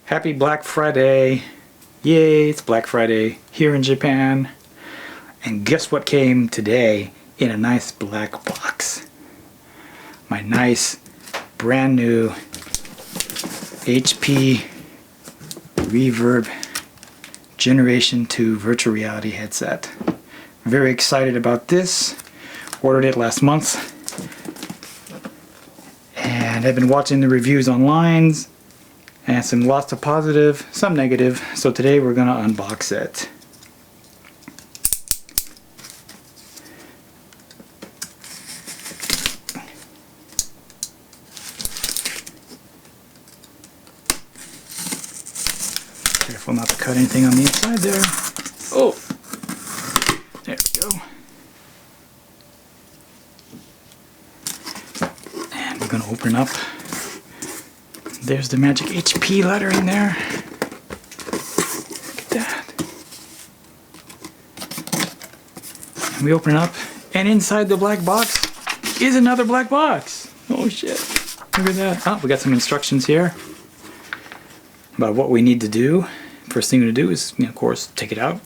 Happy Black Friday! Yay, it's Black Friday here in Japan. And guess what came today in a nice black box? My nice brand new HP Reverb Generation 2 virtual reality headset. Very excited about this. Ordered it last month. And I've been watching the reviews online. And some lots of positive, some negative. So today we're going to unbox it. Careful not to cut anything on the inside there. Oh! There we go. And we're going to open up. There's the magic HP lettering there. Look at that. And we open it up, and inside the black box is another black box. Oh shit. Look at that. Oh, we got some instructions here about what we need to do. First thing to do is, of course, take it out.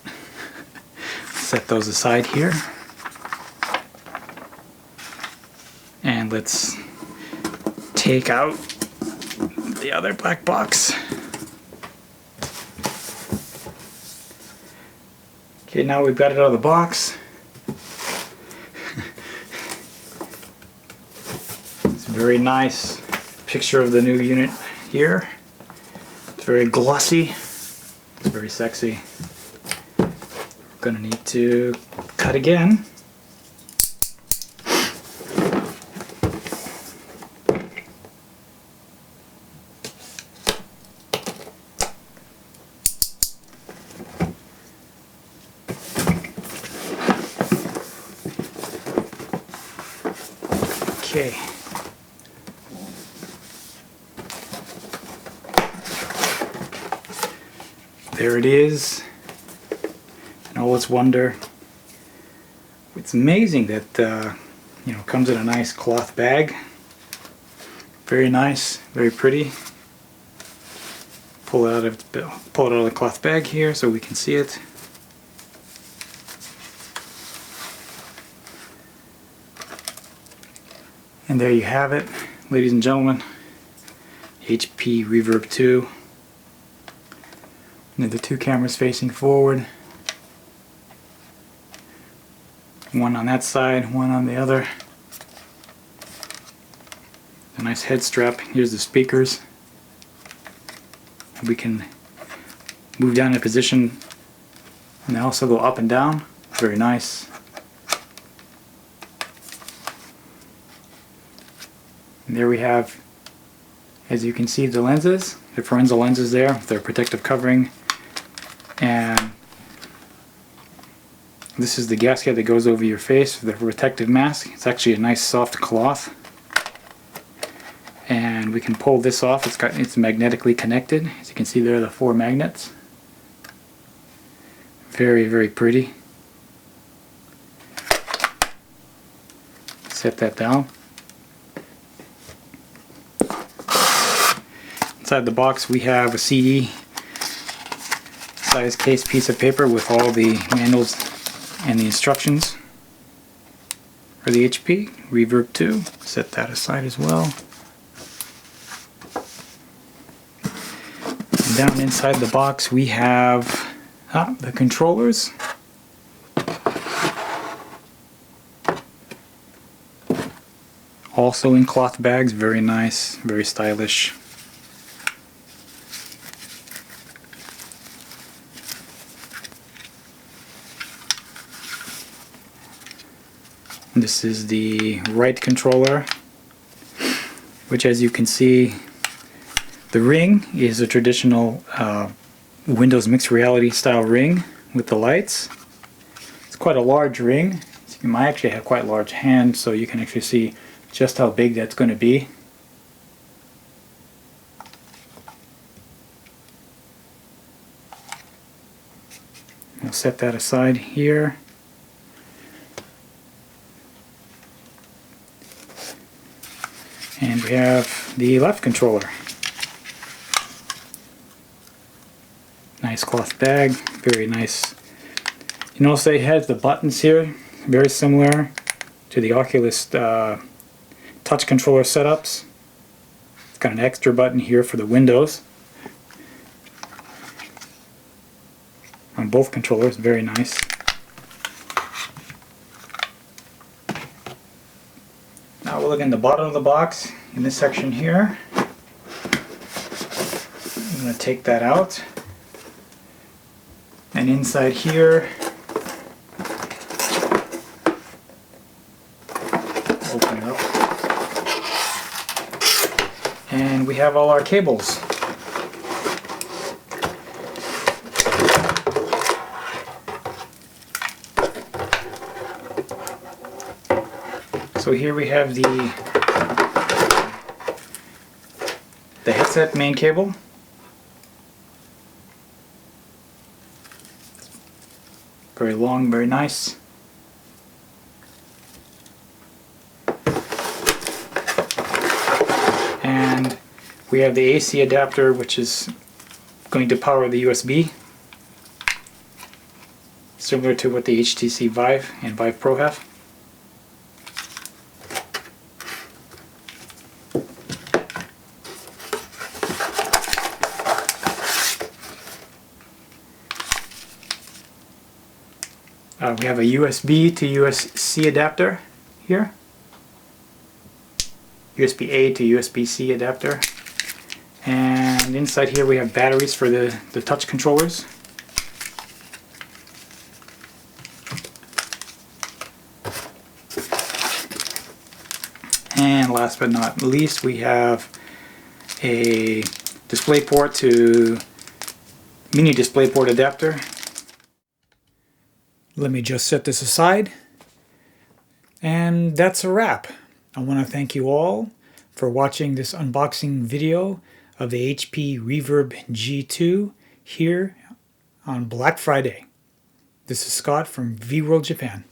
Set those aside here. And let's take out the other black box. Okay, now we've got it out of the box. It's a very nice picture of the new unit here. It's very glossy. It's very sexy. We're gonna need to cut again. Okay. There it is in all its wonder. It's amazing that it comes in a nice cloth bag. Very nice, very pretty. Pull it out of the cloth bag here so we can see it. And there you have it, ladies and gentlemen. HP Reverb 2. And the two cameras facing forward. One on that side, one on the other. A nice head strap. Here's the speakers. We can move down in position and they also go up and down. Very nice. And there we have, as you can see, the lenses, the Forenza lenses there, their protective covering. And this is the gasket that goes over your face for the protective mask. It's actually a nice soft cloth. And we can pull this off. It's magnetically connected. As you can see there are the 4 magnets. Very, very pretty. Set that down. Inside the box we have a CD size case piece of paper with all the manuals and the instructions for the HP Reverb 2. Set that aside as well. And down inside the box we have the controllers. Also in cloth bags, very nice, very stylish. This is the right controller, which, as you can see, the ring is a traditional Windows mixed reality style ring with the lights. It's quite a large ring. So you might actually have quite large hands, so you can actually see just how big that's going to be. I'll set that aside here. And we have the left controller. Nice cloth bag, very nice. You notice they have the buttons here, very similar to the Oculus touch controller setups. It's got an extra button here for the Windows on both controllers, very nice. Now we'll look in the bottom of the box in this section here. I'm going to take that out. And inside here, open it up. And we have all our cables. So here we have the headset main cable. Very long, very nice. And we have the AC adapter, which is going to power the USB, similar to what the HTC Vive and Vive Pro have. We have a USB to USB-C adapter here. USB-A to USB-C adapter. And inside here we have batteries for the touch controllers. And last but not least, we have a DisplayPort to mini DisplayPort adapter. Let me just set this aside, and that's a wrap. I want to thank you all for watching this unboxing video of the HP Reverb G2 here on Black Friday. This is Scott from VWorld Japan.